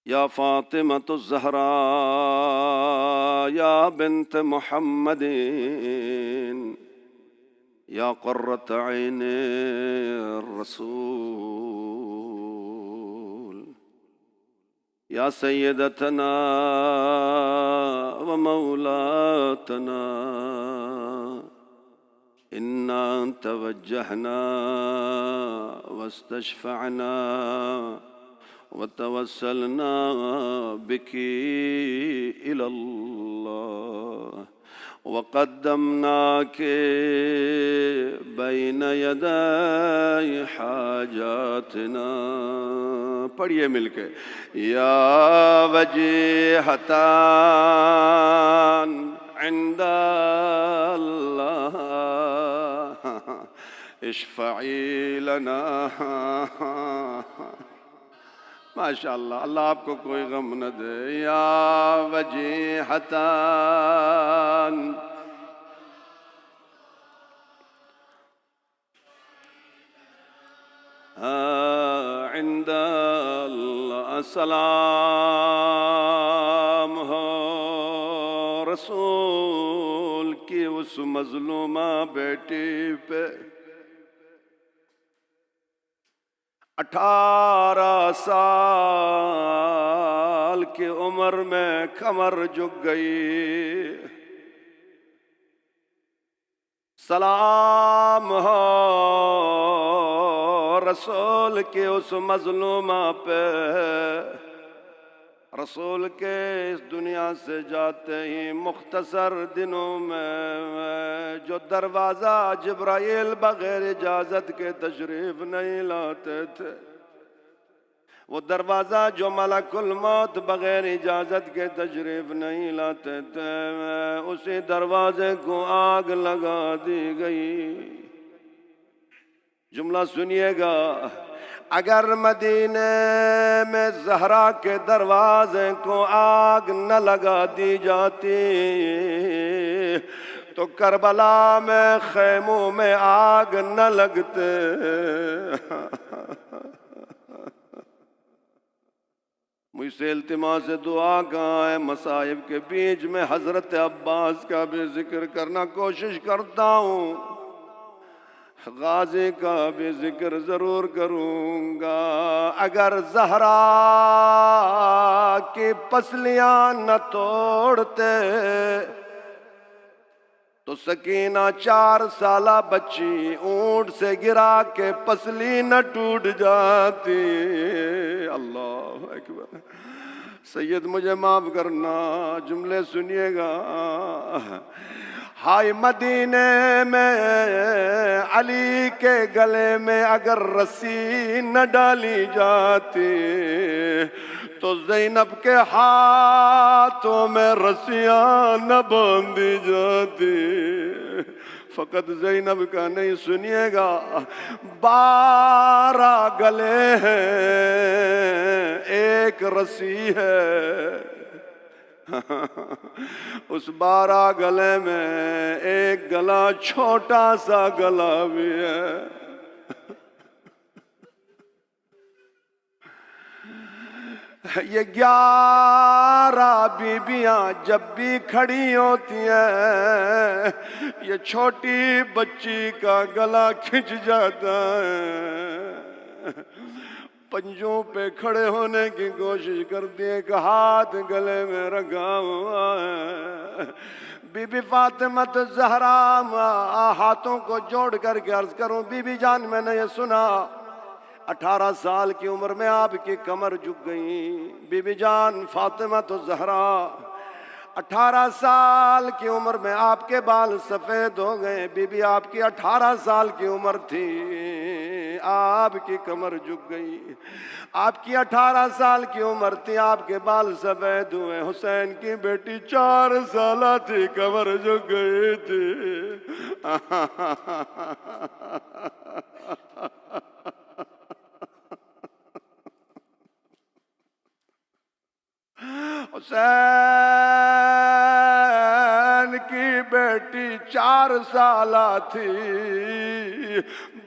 या फ़ातिमतु ज़हरा या बिन्त मुहम्मदिन या क़ुर्रत ऐनि रसूल या सय्यदतना व मौलातना इन्ना तवज्जहना वस्तशफ़अना वतवस्सलना बिकी इलल्लाह वक़द्दमनाके बैन यदै हाजातना। पढ़िए मिलके। या वजीहतान इंदल्लाह इश्फ़ई लना। माशाअल्लाह, अल्लाह आपको कोई गम न दे। या वजीहतान इंदल्लाह सलाम हो रसूल की उस मजलूमा बेटी पे 18 साल की उम्र में कमर झुक गई। सलाम हो रसूल के उस मजलूमा पे। रसूल के इस दुनिया से जाते ही मुख्तसर दिनों में जो दरवाज़ा जिब्राइल बगैर इजाज़त के तशरीफ नहीं लाते थे, वो दरवाज़ा जो मलकुल मौत बगैर इजाज़त के तशरीफ नहीं लाते थे, उसी दरवाजे को आग लगा दी गई। जुमला सुनिएगा, अगर मदीने में ज़हरा के दरवाजे को आग न लगा दी जाती तो करबला में खैमों में आग न लगते। मुझसे इल्तिमास से दुआ कहाँ है। मसाइब के बीच में हजरत अब्बास का भी जिक्र करना कोशिश करता हूँ, गाजी का भी जिक्र जरूर करूंगा। अगर ज़हरा की पसलियां न तोड़ते तो सकीना 4 साला बच्ची ऊंट से गिरा के पसली न टूट जाती। अल्लाह अकबर। सैयद मुझे माफ करना, जुमले सुनिएगा। हाय मदीने में अली के गले में अगर रस्सी न डाली जाती तो ज़ैनब के हाथों में रस्सियां न बांधी जाती। फ़कत ज़ैनब का नहीं, सुनिएगा, 12 गले हैं, एक रस्सी है। उस 12 गले में एक गला छोटा सा गला भी है। ये 11 बीबियां जब भी खड़ी होती हैं, ये छोटी बच्ची का गला खिंच जाता है। पंजों पे खड़े होने की कोशिश करती है, एक हाथ गले में रखा हुआ है। बीबी फातिमा तो ज़हरा, हाथों को जोड़ करके अर्ज करूं, बीबी जान, मैंने ये सुना 18 साल की उम्र में आपकी कमर झुक गई। बीबी जान फातिमा तो ज़हरा, 18 साल की उम्र में आपके बाल सफ़ेद हो गए। बीबी आपकी 18 साल की उम्र थी, आपकी कमर झुक गई। आपकी 18 साल की उम्र थी, आपके बाल सफ़ेद हुए। हुसैन की बेटी 4 साल थी, कमर झुक गई थी। हुसैन की बेटी 4 साल थी,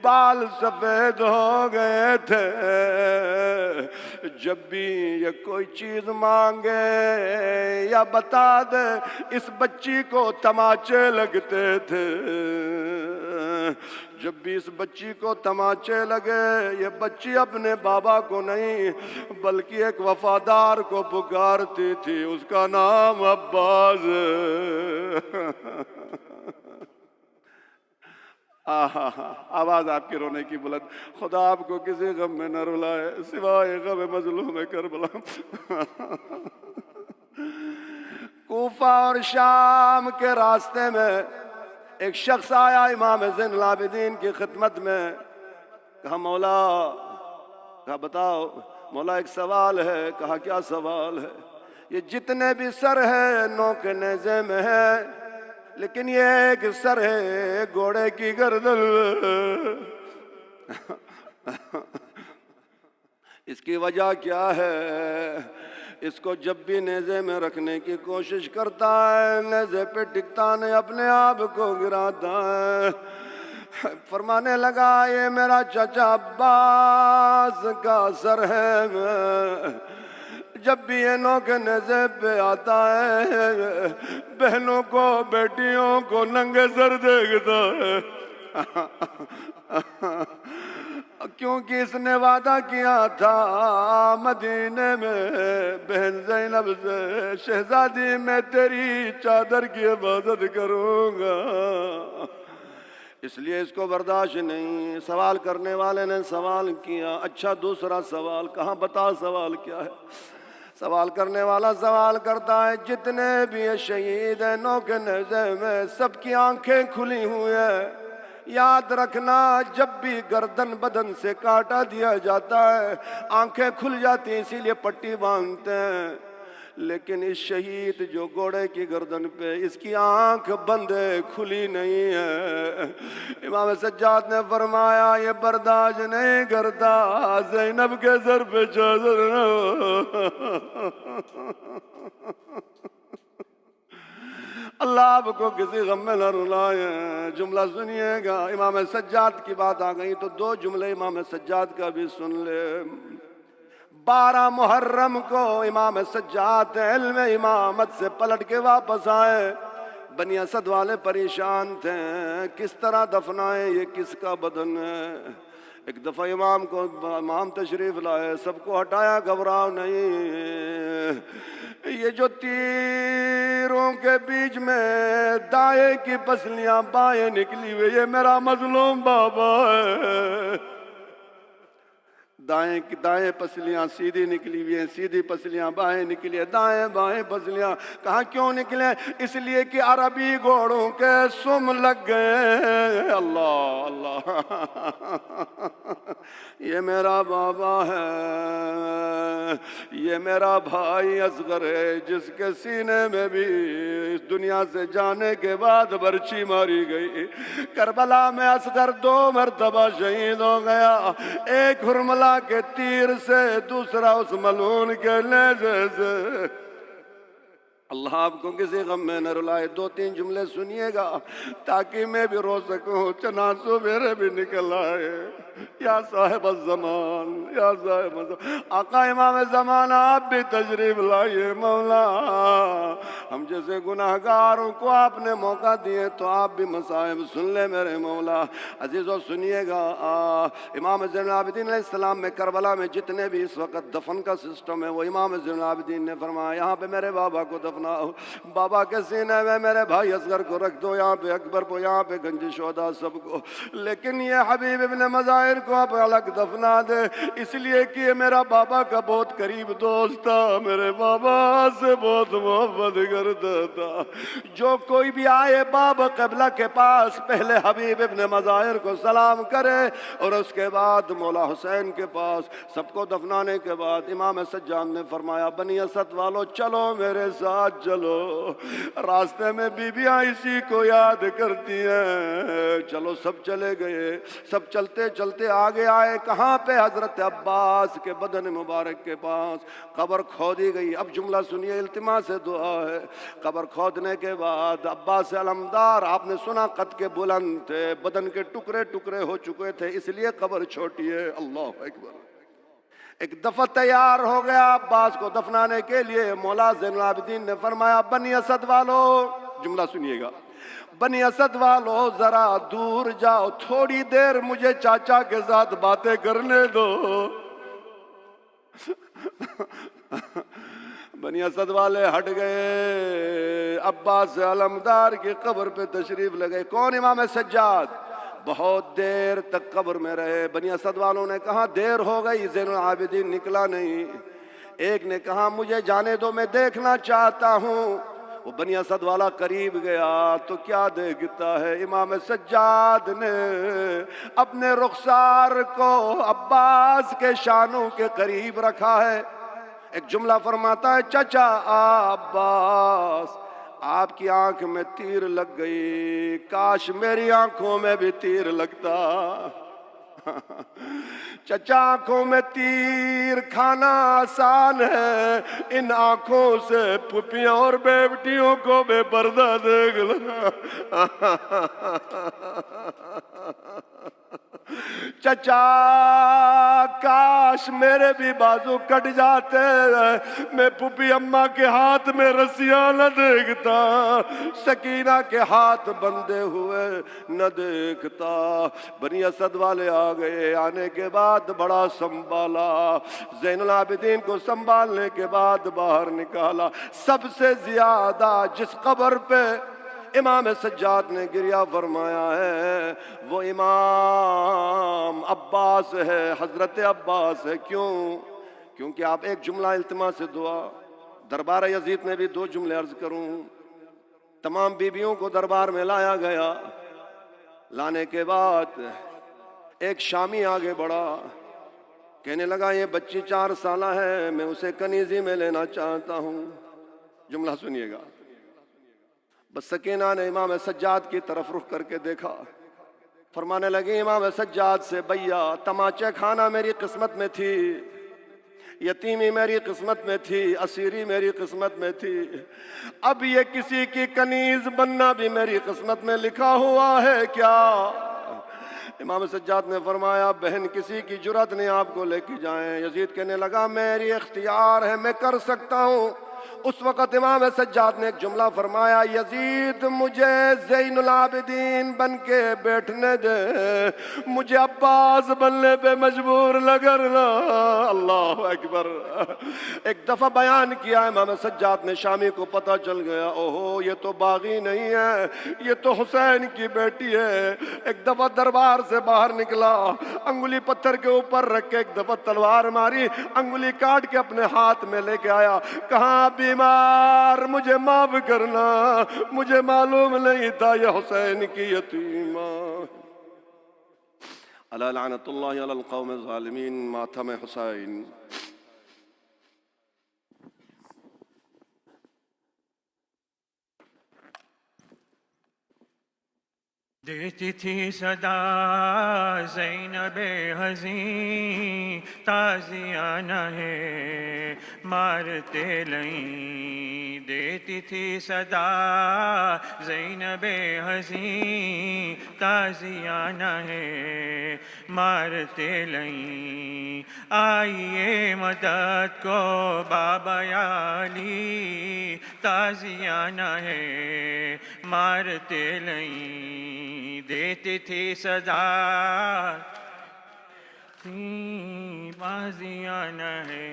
बाल सफेद हो गए थे। जब भी ये कोई चीज मांगे या बता दे, इस बच्ची को तमाचे लगते थे। जब भी इस बच्ची को तमाचे लगे, ये बच्ची अपने बाबा को नहीं बल्कि एक वफादार को पुकारती थी, उसका नाम अब्बास। आहा, आवाज आपके रोने की बुलंद। खुदा आपको किसी गम में न रुलाए सिवाय गम मजलूम करबला। कूफा और शाम के रास्ते में एक शख्स आया इमाम ज़ैनुल आबिदीन की खिदमत में। कहा मौला, कहा बताओ मौला एक सवाल है। कहा क्या सवाल है? ये जितने भी सर है नौ के नेज़े में है, लेकिन ये एक सर है घोड़े की गर्दन। इसकी वजह क्या है? इसको जब भी नेज़े में रखने की कोशिश करता है, नेज़े पे टिकता नहीं, अपने आप को गिराता है। फरमाने लगा ये मेरा चाचा अब्बास का सर है। जब भी ये नौ के नेज़े पे आता है, बहनों को बेटियों को नंगे सर देखता है। क्योंकि इसने वादा किया था मदीने में बहन ज़ैनब से, शहजादी मैं तेरी चादर की इबादत करूंगा। इसलिए इसको बर्दाश्त नहीं। सवाल करने वाले ने सवाल किया, अच्छा दूसरा सवाल, कहाँ बता सवाल क्या है? सवाल करने वाला सवाल करता है जितने भी ये शहीद हैं नौ के नेज़े में, सबकी आंखें खुली हुई है। याद रखना जब भी गर्दन बदन से काटा दिया जाता है आंखें खुल जाती हैं, इसीलिए पट्टी बांधते हैं। लेकिन इस शहीद जो घोड़े की गर्दन पे, इसकी आंख बंद है, खुली नहीं है। इमाम सज्जाद ने फरमाया ये बर्दाश्त नहीं करता, ज़ैनब के सर पे चादर न अल्लाह आपको किसी गम में न रुलाए। जुमला सुनिएगा, इमाम सज्जाद की बात आ गई तो दो जुमले इमाम सज्जाद का भी सुन ले। 12 मुहर्रम को इमाम सज्जाद इल्म इमामत से पलट के वापस आए। बनी असद वाले परेशान थे, किस तरह दफनाए, ये किसका बदन है। एक दफ़ा इमाम तशरीफ लाए, सबको हटाया, घबराओ नहीं। ये जो तीरों के बीच में दाएं की पसलियां बाएं निकली हुई, ये मेरा मजलूम बाबा है। दाएं पसलियां सीधी निकली हुई है, सीधी पसलियां बाएं निकली है, दाएं बाएं पसलियां कहाँ क्यों निकले? इसलिए कि अरबी घोड़ों के सुम लग गए। अल्लाह अल्लाह। ये मेरा बाबा है, ये मेरा भाई असगर है, जिसके सीने में भी इस दुनिया से जाने के बाद बर्छी मारी गई। करबला में असगर 2 मरतबा शहीद हो गया, एक हुरमला के तीर से, दूसरा उस मलून के नेज़े से। अल्लाह आपको किसी गम में न रुलाए। 2-3 जुमले सुनिएगा ताकि मैं भी रो सकूं, चनासू मेरे भी निकल आए। या साहिब ज़मान, या साहिब ज़मान, आका इमाम ज़माना आप भी तशरीफ लाइए। मौला हम जैसे गुनाहगारों को आपने मौका दिए तो आप भी मसाइब सुन ले मेरे मौला। अजीज़ों सुनिएगा, इमाम ज़ैनुल आबिदीन अलैहिस्सलाम में करबला में जितने भी इस वक्त दफन का सिस्टम है वो इमाम ज़ैनुल आबिदीन ने फरमाया यहाँ पे मेरे बाबा को बाबा के सीने में मेरे भाई असगर को रख दो, यहाँ पे अकबर को, यहाँ पे गंज शोदा सबको, लेकिन ये हबीब इब्न मज़ाहिर को आप अलग दफना दे, इसलिए कि ये मेरा बाबा का बहुत करीब दोस्त था, मेरे बाबा से बहुत मोहब्बत करता था। जो कोई भी आए बाबा क़िबला के पास पहले हबीब इब्न मज़ाहिर को सलाम करे और उसके बाद मौला हुसैन के पास। सबको दफनाने के बाद इमाम सज्जाद ने फरमाया बनी असद वालों चलो मेरे साथ चलो। रास्ते में बीबियां इसी को याद करती हैं। चलो सब चले गए, सब चलते चलते चलते आगे आए, कहाँ पे? हजरत अब्बास के बदन मुबारक के पास कब्र खोदी गई। अब जुमला सुनिए, इल्तिमा से दुआ है। कब्र खोदने के बाद अब्बास अलमदार, आपने सुना कद के बुलंद थे, बदन के टुकड़े टुकड़े हो चुके थे, इसलिए कब्र छोटी है। अल्लाह अकबर। एक दफा तैयार हो गया अब्बास को दफनाने के लिए। मौला ज़ैनुल आबिदीन ने फरमाया, बनी असद वालों, जुमला सुनिएगा, बनी असद वालों जरा दूर जाओ, थोड़ी देर मुझे चाचा के साथ बातें करने दो। बनी असद वाले हट गए, अब्बास अलमदार की कब्र पे तशरीफ लगे। कौन? इमाम सज्जाद। बहुत देर तक कब्र में रहे। बनी असद वालों ने कहा देर हो गई, ज़ैनुल आबिदीन निकला नहीं। एक ने कहा मुझे जाने दो, मैं देखना चाहता हूँ। वो बनी असद वाला करीब गया तो क्या देखता है, इमाम सज्जाद ने अपने रुखसार को अब्बास के शानों के करीब रखा है। एक जुमला फरमाता है, चचा अब्बास, आपकी आंख में तीर लग गई, काश मेरी आंखों में भी तीर लगता। चचा आंखों में तीर खाना आसान है, इन आंखों से पुपियों और बेवटियों को बेपर्दा देख लो। चचा काश मेरे भी बाजू कट जाते, मैं पुपी अम्मा के हाथ में रस्सियां न देखता, सकीना के हाथ बंधे हुए न देखता। बनी असद वाले आ गए। आने के बाद बड़ा संभाला, ज़ैनुल आबिदीन को संभालने के बाद बाहर निकाला। सबसे ज्यादा जिस कब्र पे इमाम सज्जाद ने गिरिया फरमाया है वो इमाम अब्बास है, हजरत अब्बास है। क्यों? क्योंकि आप एक जुमला इल्तिमा से दुआ, दरबार यजीद में भी दो जुमले अर्ज करूं। तमाम बीबियों को दरबार में लाया गया। लाने के बाद एक शामी आगे बढ़ा, कहने लगा ये बच्ची 4 साल है, मैं उसे कनीजी में लेना चाहता हूं। जुमला सुनिएगा। बस सकीना ने इमाम सज्जाद की तरफ रुख करके देखा, फरमाने लगी इमाम सज्जाद से, भैया तमाचे खाना मेरी किस्मत में थी, यतीमी मेरी किस्मत में थी, असीरी मेरी किस्मत में थी, अब ये किसी की कनीज बनना भी मेरी किस्मत में लिखा हुआ है क्या? इमाम सज्जाद ने फरमाया बहन किसी की जुरत नहीं, आपको लेके जाएं। यजीद कहने लगा मेरी इख्तियार है, मैं कर सकता हूँ। उस वक़्त इमाम सज्जाद ने एक जुमला फरमाया, यजीद मुझे ज़ैनुल आबिदीन बन के बैठने दे, मुझे अब्बास बनने पे मजबूर न करना। अल्लाह अकबर। एक दफ़ा बयान किया इमाम सज्जाद ने, शामी को पता चल गया, ओहो ये तो बागी नहीं है, ये तो हुसैन की बेटी है। एक दफ़ा दरबार से बाहर निकला, अंगुली पत्थर के ऊपर रख के एक दफ़ा तलवार मारी, अंगुली काट के अपने हाथ में लेके आया, कहा बीमार मुझे माफ करना, मुझे मालूम नहीं था ये हुसैन की यतीमा। अला लानतुल्लाहि अलल कौम ज़ालिमीन। मातम हुसैन। देती थी सदा ज़ैनबे हज़ीं, ताज़ियाना है मारते लई। देती थी सदा ज़ैनबे हज़ीं, ताज़ियाना है मारते लई। आइए मदद को बाबा याली, ताज़ियाना है मारते लई। देती थी सदा, बाज़ियाना है